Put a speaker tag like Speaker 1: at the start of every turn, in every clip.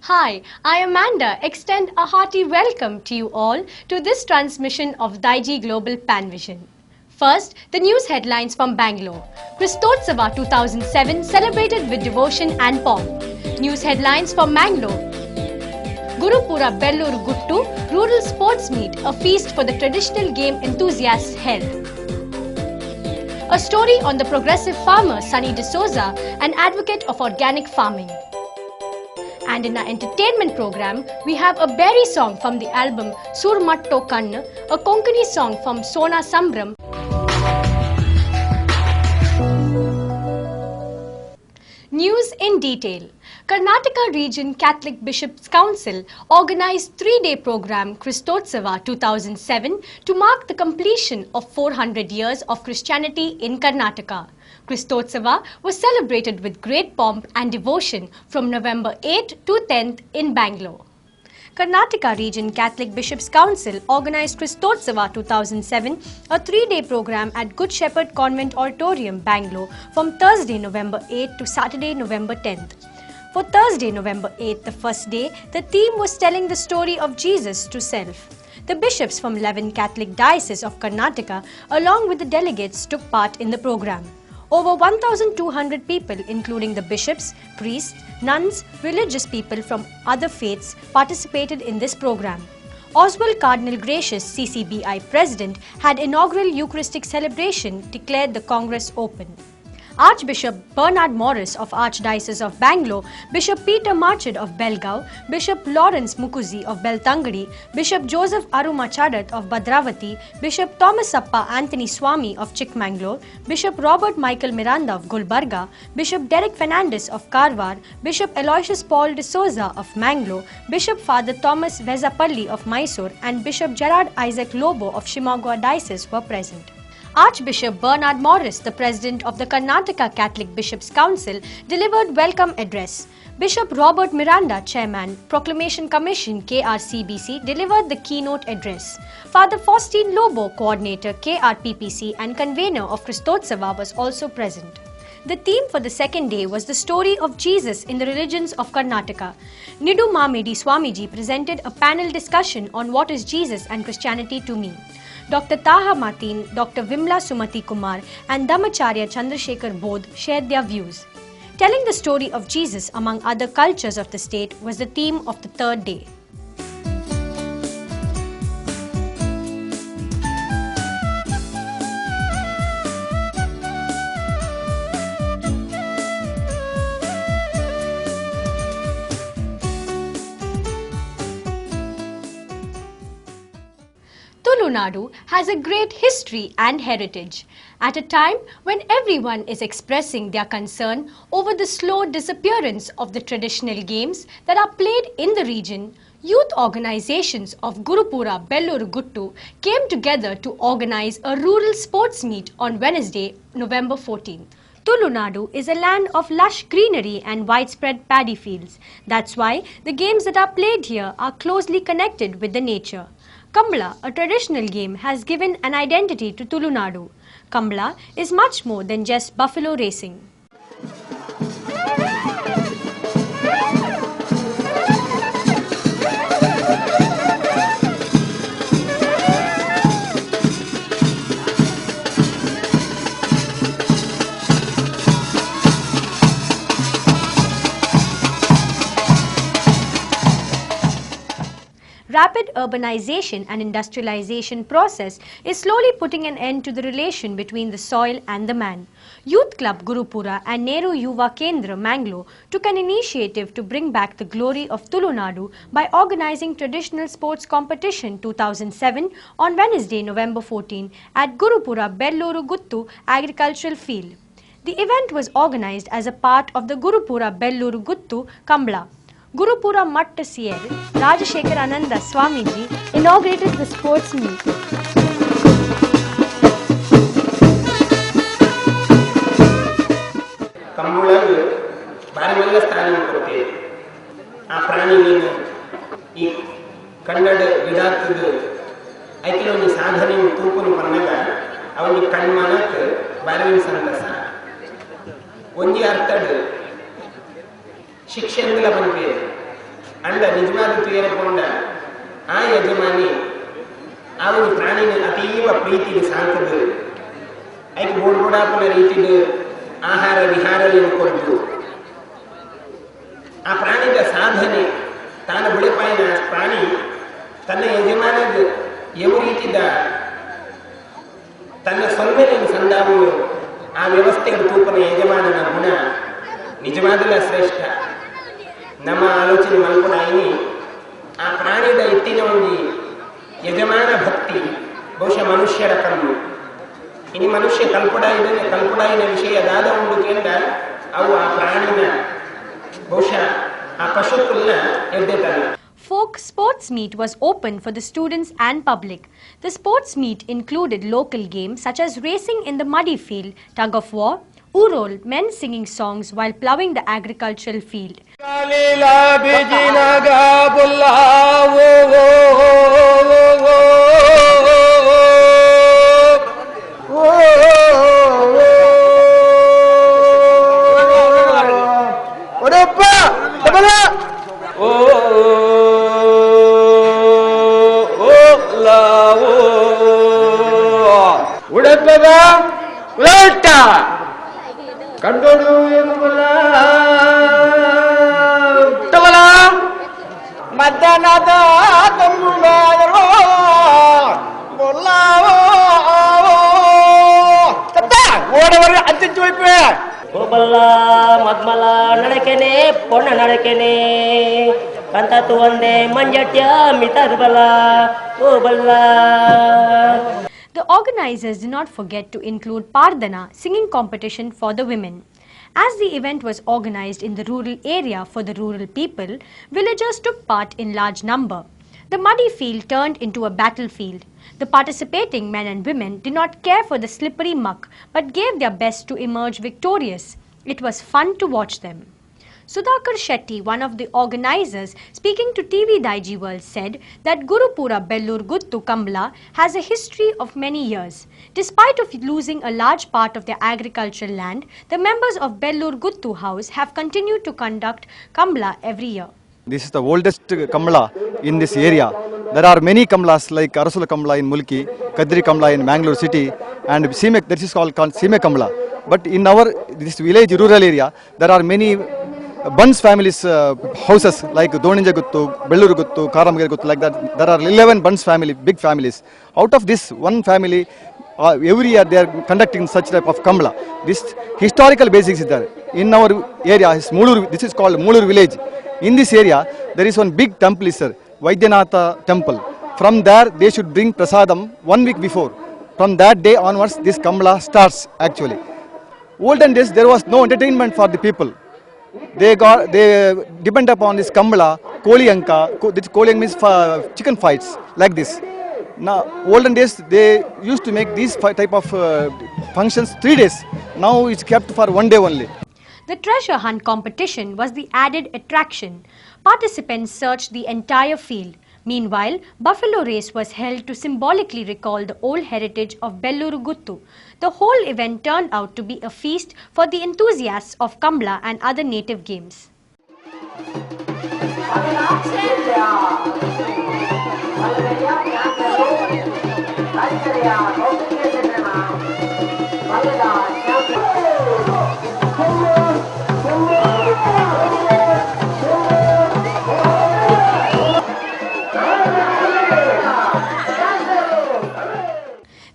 Speaker 1: Hi, I Amanda extend a hearty welcome to you all to this transmission of Daiji Global Panvision. First, the news headlines from Bangalore. Kristotsava 2007 celebrated with devotion and pomp. News headlines from Mangalore. Gurupura Belluru Guttu Rural Sports Meet, a feast for the traditional game enthusiasts held. A story on the progressive farmer Sunny D'Souza, an advocate of organic farming. And in our entertainment program, we have a berry song from the album Sur Matto Kannu, a Konkani song from Sona Sambram. News in detail. Karnataka Region Catholic Bishops' Council organized 3-day program Kristotsava 2007 to mark the completion of 400 years of Christianity in Karnataka. Kristotsava was celebrated with great pomp and devotion from November 8 to 10th in Bangalore. Karnataka Region Catholic Bishops' Council organized Kristotsava 2007, a 3-day program at Good Shepherd Convent Auditorium, Bangalore from Thursday, November 8 to Saturday, November 10th. For Thursday, November 8, the first day, the theme was telling the story of Jesus to self. The bishops from 11 Catholic dioceses of Karnataka, along with the delegates, took part in the program. Over 1,200 people, including the bishops, priests, nuns, religious people from other faiths, participated in this program. Oswald Cardinal Gracious, CCBI President, had inaugural Eucharistic celebration, declared the Congress open. Archbishop Bernard Morris of Archdiocese of Bangalore, Bishop Peter Marchad of Belgaum, Bishop Lawrence Mukuzi of Beltangadi, Bishop Joseph Arumachadat of Bhadravati, Bishop Thomas Appa Anthony Swami of Chikmagalur, Bishop Robert Michael Miranda of Gulbarga, Bishop Derek Fernandez of Karwar, Bishop Aloysius Paul D'Souza of Mangalore, Bishop Father Thomas Vezapalli of Mysore, and Bishop Gerard Isaac Lobo of Shimoga Diocese were present. Archbishop Bernard Morris, the President of the Karnataka Catholic Bishops' Council, delivered welcome address. Bishop Robert Miranda, Chairman, Proclamation Commission KRCBC, delivered the keynote address. Father Faustine Lobo, Coordinator KRPPC and Convener of Kristotsava, was also present. The theme for the second day was the story of Jesus in the religions of Karnataka. Nidu Mamidi Swamiji presented a panel discussion on what is Jesus and Christianity to me. Dr. Taha Mateen, Dr. Vimla Sumati Kumar and Dhammacharya Chandrasekhar Bodh shared their views. Telling the story of Jesus among other cultures of the state was the theme of the third day. Tulunadu has a great history and heritage. At a time when everyone is expressing their concern over the slow disappearance of the traditional games that are played in the region, youth organizations of Gurupura Belluru Guttu came together to organize a rural sports meet on Wednesday, November 14th. Tulunadu is a land of lush greenery and widespread paddy fields. That's why the games that are played here are closely connected with the nature. Kambla, a traditional game, has given an identity to Tulunadu. Kambla is much more than just buffalo racing. Rapid urbanization and industrialization process is slowly putting an end to the relation between the soil and the man. Youth Club Gurupura and Nehru Yuva Kendra Mangalore took an initiative to bring back the glory of Tulunadu by organizing traditional sports competition 2007 on Wednesday, November 14 at Gurupura Belluru Guttu Agricultural Field. The event was organized as a part of the Gurupura Belluru Guttu Kambla. Gurupura Matta CL Rajashekar Ananda Swamiji inaugurated the sports meet.
Speaker 2: Kambulangu barimalla sthanam kotte aa prani neenu ee kannada vidatadu aikiloni sadhane turpunu pannaga avani kanmanak barimalla santasa onji arthadu ಶಿಕ್ಷಣಗಳ ಬಗ್ಗೆ ಅಂಡ ನಿಜವಾದ ತೂಯರಕೊಂಡ ಆ ಯಜಮಾನಿ ಅವನು ಪ್ರಾಣಿನ ಅತೀವ ಪ್ರೀತಿಗೆ ಸಾಕ್ತದೆ ಐಕೆ ಬೋಡ್ಬೋಡಾಪನ ರೀತಿಯ ಆಹಾರ ವಿಹಾರಗಳನ್ನು ಕೊಟ್ಟು ಆ ಪ್ರಾಣಿದ ಸಾಧನೆ ತಾನು ಬಳಿಪಾಯಿನ ಪ್ರಾಣಿ ತನ್ನ ಯಜಮಾನದ ಯಾವ ರೀತಿದ ತನ್ನ ಸೊಲ್ಮೆಯನ್ನು ಸಂದಾವು ಆ ವ್ಯವಸ್ಥೆಗೆ ತೂಪನ ಯಜಮಾನನ ಗುಣ ನಿಜವಾದಲ್ಲ ಶ್ರೇಷ್ಠ ನಮ್ಮ ಆಲೋಚನೆ ಮಲ್ಕೊಡಾಯಿನಿ ಆ ಪ್ರಾಣಿದ ಎತ್ತಿನ ಒಂದು ಯಜಮಾನ ಭಕ್ತಿ ಬಹುಶಃ ಮನುಷ್ಯರ ಕಣ್ಣು ಇನ್ನು ಮನುಷ್ಯ ಕಲ್ಪುಡಾಯಿನ ವಿಷಯದಾದ ಒಂದು ಕೇಂದ್ರ ಅವು ಆ ಪ್ರಾಣಿನ ಬಹುಶಃ ಆ ಪಶುಕುಲ್ನ ಎದ್ದೆತಲ್ಲ.
Speaker 1: Folk sports meet was open for the students and public. The sports meet included local games such as racing in the muddy field, tug of war, Urol, men singing songs while ploughing the agricultural field.
Speaker 3: ಕಂಡೋಡು ಮಧ್ಯಾಹ್ನದ ಓಡವರು ಅಂತಿದ್ದು
Speaker 4: ಹೋಬಲ್ಲ ಮದ್ಮಲ ನಡಕೆನೆ ಪೊಣ್ಣ ನಡಕೆನೆ ಕಂತತು ಒಂದೇ ಮಂಜಟ್ಯ ಮಿತರ್ಬಲ ಹೋಬಲ್ಲ.
Speaker 1: The organizers did not forget to include Pardana, singing competition for the women. As the event was organized in the rural area for the rural people, villagers took part in large number. The muddy field turned into a battlefield. The participating men and women did not care for the slippery muck but gave their best to emerge victorious. It was fun to watch them. Sudhakar Shetty, one of the organizers, speaking to TV Daijiworld, said that Gurupura Bellur Guttu Kambla has a history of many years. Despite of losing a large part of their agricultural land, the members of Bellur Guttu house have continued to conduct Kambla every year.
Speaker 5: This is the oldest Kambla in this area. There are many Kamblas like Arasula Kambla in Mulki, Kadri Kambla in Mangalore city, and Sime, that is called Sime Kambla. But in our this village rural area, there are many Buns families houses like Doninja Guttu, Bellur Guttu, Karamgir Guttu, like that. There are 11 Buns family, big families. Out of this one family, every year they are conducting such type of Kambla. This historical basics is there. In our area, this is called Mulur village. In this area, there is one big temple, is there, Vaidyanatha temple. From there, they should bring prasadam 1 week before. From that day onwards, this Kambla starts actually. Olden days, there was no entertainment for the people. They depend upon this Kambla, Koliyanka. This Koliyanka means chicken fights like this. Now, olden days they used to make these type of functions 3 days. Now it's kept for 1 day only.
Speaker 1: The treasure hunt competition was the added attraction. Participants searched the entire field. Meanwhile, buffalo race was held to symbolically recall the old heritage of Belluru Guttu. The whole event turned out to be a feast for the enthusiasts of Kambla and other native games.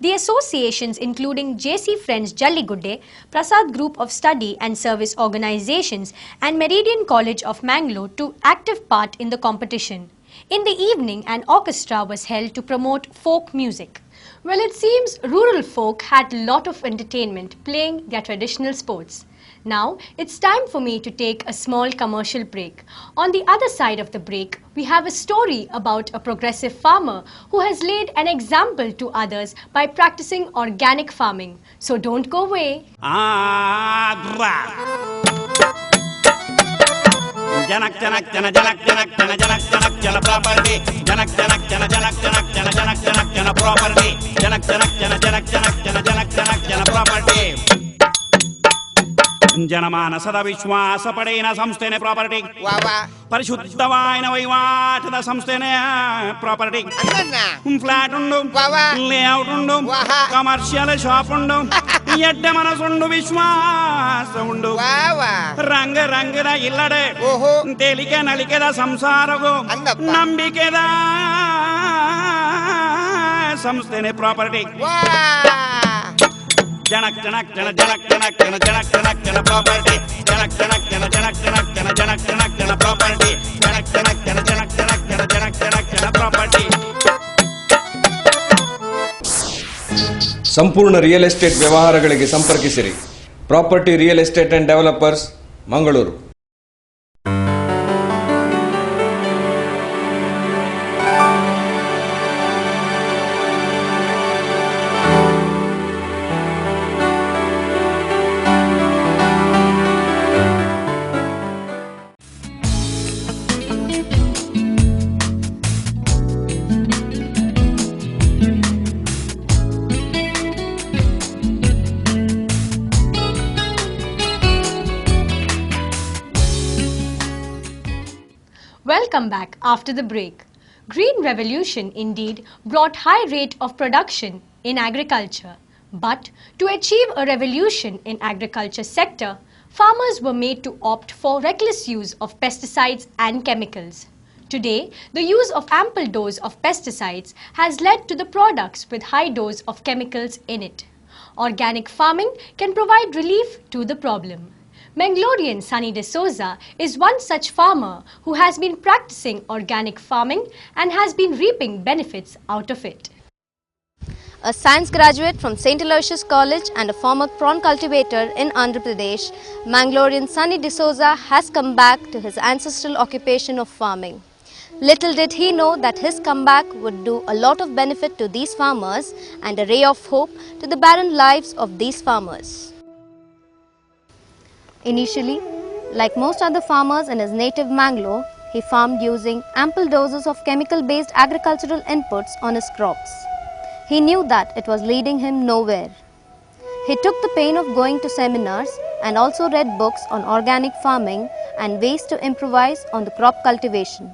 Speaker 1: The associations including JC Friends Jalligudde, Prasad Group of Study and Service Organizations and Meridian College of Mangalore took active part in the competition. In the evening, an orchestra was held to promote folk music. Well, it seems rural folk had a lot of entertainment playing their traditional sports. Now, it's time for me to take a small commercial break. On the other side of the break, we have a story about a progressive farmer who has laid an example to others by practicing organic farming. So don't go away.
Speaker 6: Janak janak jana janak janak jana janak janak jana property janak janak jana janak janak jana janak janak jana property janak janak jana janak janak jana janak janak jana property ಜನಮಾನಸದ ವಿಶ್ವಾಸ ಪಡೆಯಿನ ಸಂಸ್ಥೆನೇ property ಪರಿಶುದ್ಧವಾಯಿನ ವಹಿವಾಟದ ಸಂಸ್ಥೆನೇ property flat ಉಂಡು layout ಉಂಡು commercial shop ಉಂಡು ಎಡ್ಡೆ ಮನಸ್ಸುಂಡು ವಿಶ್ವಾಸ ಉಂಡು ರಂಗ ರಂಗದ ಇಲ್ಲಡೆ ತೇಲಿಕೆ ನಲಿಕೆದ ಸಂಸಾರಗೂ ನಂಬಿಕೆದ ಸಂಸ್ಥೆನೇ ಪ್ರಾಪರ್ಟಿ ಜನಕ್ ಜನಕ್ ಜನ ಜನಕ್ ಜನಕ್ ಜನ ಜನಕ್ ಜನಕ್ ಜನ ಪ್ರಾಪರ್ಟಿ ಜನಕ್ ಜನಕ್ ಜನ ಜನಕ್ ಜನಕ್ ಜನ ಜನಕ್ ಜನಕ್ ಜನ ಪ್ರಾಪರ್ಟಿ ಜನಕ್ ಜನಕ್ ಜನ ಜನಕ್ ಜನಕ್ ಜನ ಜನಕ್ ಜನಕ್ ಜನ ಪ್ರಾಪರ್ಟಿ.
Speaker 7: ಸಂಪೂರ್ಣ ರಿಯಲ್ ಎಸ್ಟೇಟ್ ವ್ಯವಹಾರಗಳಿಗೆ ಸಂಪರ್ಕಿಸಿರಿ. Property real estate and developers, Mangaluru.
Speaker 1: Welcome back after the break. Green revolution indeed brought high rate of production in agriculture. But to achieve a revolution in agriculture sector, farmers were made to opt for reckless use of pesticides and chemicals. Today, the use of ample dose of pesticides has led to the products with high dose of chemicals in it. Organic farming can provide relief to the problem. Mangalorean Sunny D'Souza is one such farmer who has been practicing organic farming and has been reaping benefits out of it.
Speaker 8: A science graduate from St. Aloysius College and a former prawn cultivator in Andhra Pradesh, Mangalorean Sunny D'Souza has come back to his ancestral occupation of farming. Little did he know that his comeback would do a lot of benefit to these farmers and a ray of hope to the barren lives of these farmers. Initially, like most other farmers in his native Mangalore, he farmed using ample doses of chemical-based agricultural inputs on his crops. He knew that it was leading him nowhere. He took the pain of going to seminars and also read books on organic farming and ways to improvise on the crop cultivation.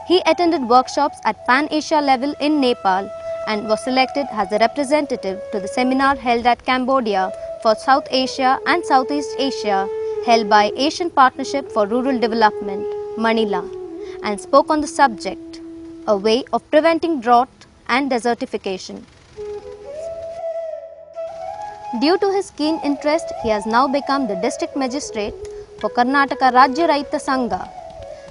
Speaker 8: He attended workshops at Pan-Asia level in Nepal and was selected as the representative to the seminar held at Cambodia for South Asia and Southeast Asia held by Asian Partnership for Rural Development, Manila, and spoke on the subject, a way of preventing drought and desertification. Due to his keen interest, he has now become the district magistrate for Karnataka Rajya Raita Sangha.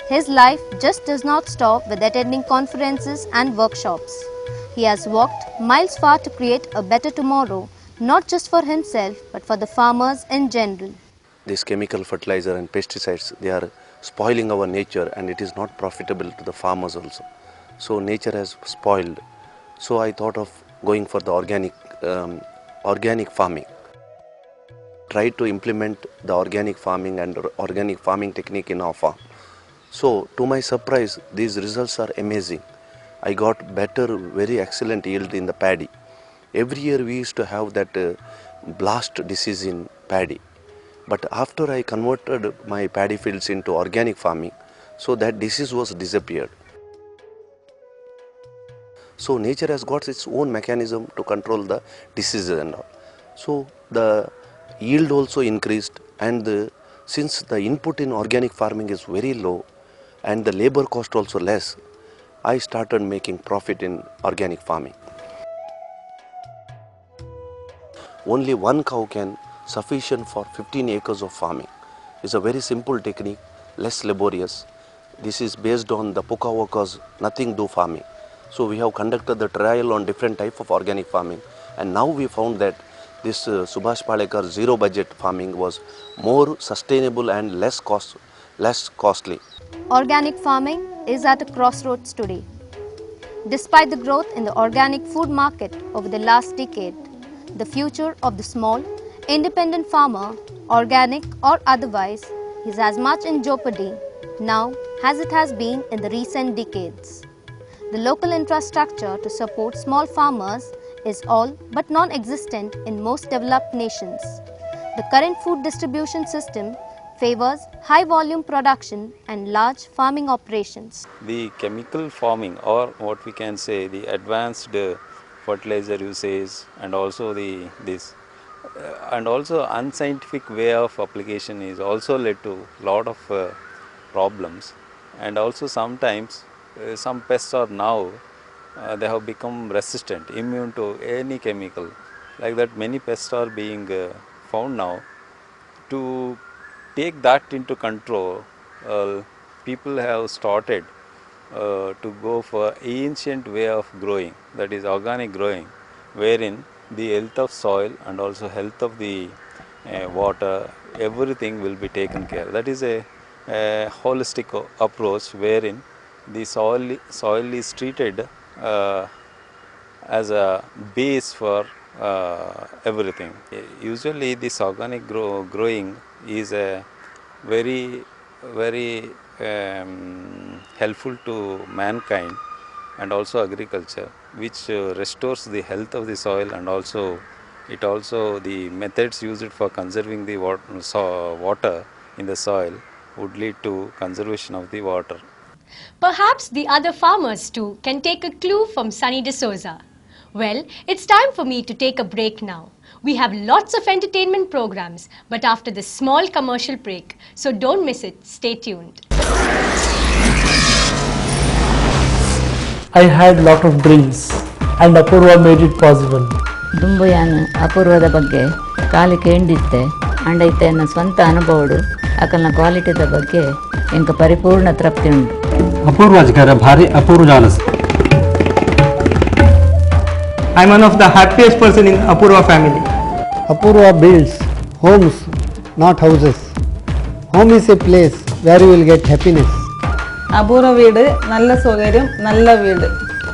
Speaker 8: His life just does not stop with attending conferences and workshops. He has walked miles far to create a better tomorrow, not just for himself but for the farmers in general.
Speaker 9: This chemical fertilizer and pesticides, they are spoiling our nature and it is not profitable to the farmers also. So nature has spoiled. So I thought of going for the organic farming. Tried to implement the organic farming and organic farming technique in our farm. So to my surprise, these results are amazing. I got better, very excellent yield in the paddy. Every year we used to have that blast disease in paddy. But after I converted my paddy fields into organic farming, so that disease was disappeared. So nature has got its own mechanism to control the diseases and all. So the yield also increased, and since the input in organic farming is very low and the labor cost also less, I started making profit in organic farming. Only one cow can sufficient for 15 acres of farming. It's a very simple technique, less laborious. This is based on the Puka workers, nothing do farming. So we have conducted the trial on different type of organic farming, and now we found that this Subhash Palekar zero budget farming was more sustainable and less costly.
Speaker 8: Organic farming is at a crossroads today. Despite the growth in the organic food market over the last decade, the future of the small, independent farmer, organic or otherwise, is as much in jeopardy now as it has been in the recent decades. The local infrastructure to support small farmers is all but non-existent in most developed nations. The current food distribution system favors high volume production and large farming operations.
Speaker 10: The chemical farming, or what we can say the advanced fertilizer usage, and also and also unscientific way of application is also led to lot of problems. And also sometimes some pests are now they have become resistant, immune to any chemical. Like that, many pests are being found now. To take that into control, people have started to go for ancient way of growing, that is organic growing, wherein the health of soil and also health of the water, everything will be taken care. That is a holistic approach wherein the soil is treated as a base for everything. Usually this organic growing is a very helpful to mankind and also agriculture, which restores the health of the soil, and also the methods used for conserving the water in the soil would lead to conservation of the water.
Speaker 1: Perhaps the other farmers too can take a clue from Sunny D'Souza. Well, it's time for me to take a break now. We have lots of entertainment programs, but after this small commercial break, so don't miss it. Stay tuned.
Speaker 11: I had lot of dreams and Apurva made it possible.
Speaker 12: ದುಂಬುಯಾನು ಅಪೂರ್ವದ ಬಗ್ಗೆ ಕಾಲಿ ಕೇಂದಿತ್ತೆ ಅಂಡೈತೆ ನನ್ನ ಸ್ವಂತ ಅನುಭವಡು ಅಕಲ್ನ ಕ್ವಾಲಿಟಿದ ಬಗ್ಗೆ ಎಂಕ ಪರಿಪೂರ್ಣ ತೃಪ್ತಿ ಉಂಟು.
Speaker 11: ಅಪೂರ್ವಜ್ಗರ ಭಾರಿ ಅಪೂರ್ವ Janus. I am one of the happiest person in Apurva family.
Speaker 13: Apurva builds homes, not houses. Home is a place where you will get happiness.
Speaker 14: Apurva വീട് നല്ല സൗകര്യം നല്ല വീട്.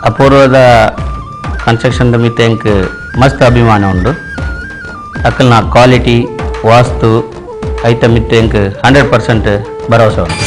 Speaker 15: ಅಪೂರ್ವದ ಕನ್ಸ್ಟ್ರಕ್ಷನ್ ಮಿತ್ತೆ ಎಂಕ್ ಮಸ್ತ್ ಅಭಿಮಾನ ಉಂಡು. ಅಕಲ್ನ ಕ್ವಾಲಿಟಿ ವಾಸ್ತು ಐತ ಮಿತ್ತೆ ಎಂಕ್ 100% ಭರವಸೆ ಉಂಟು.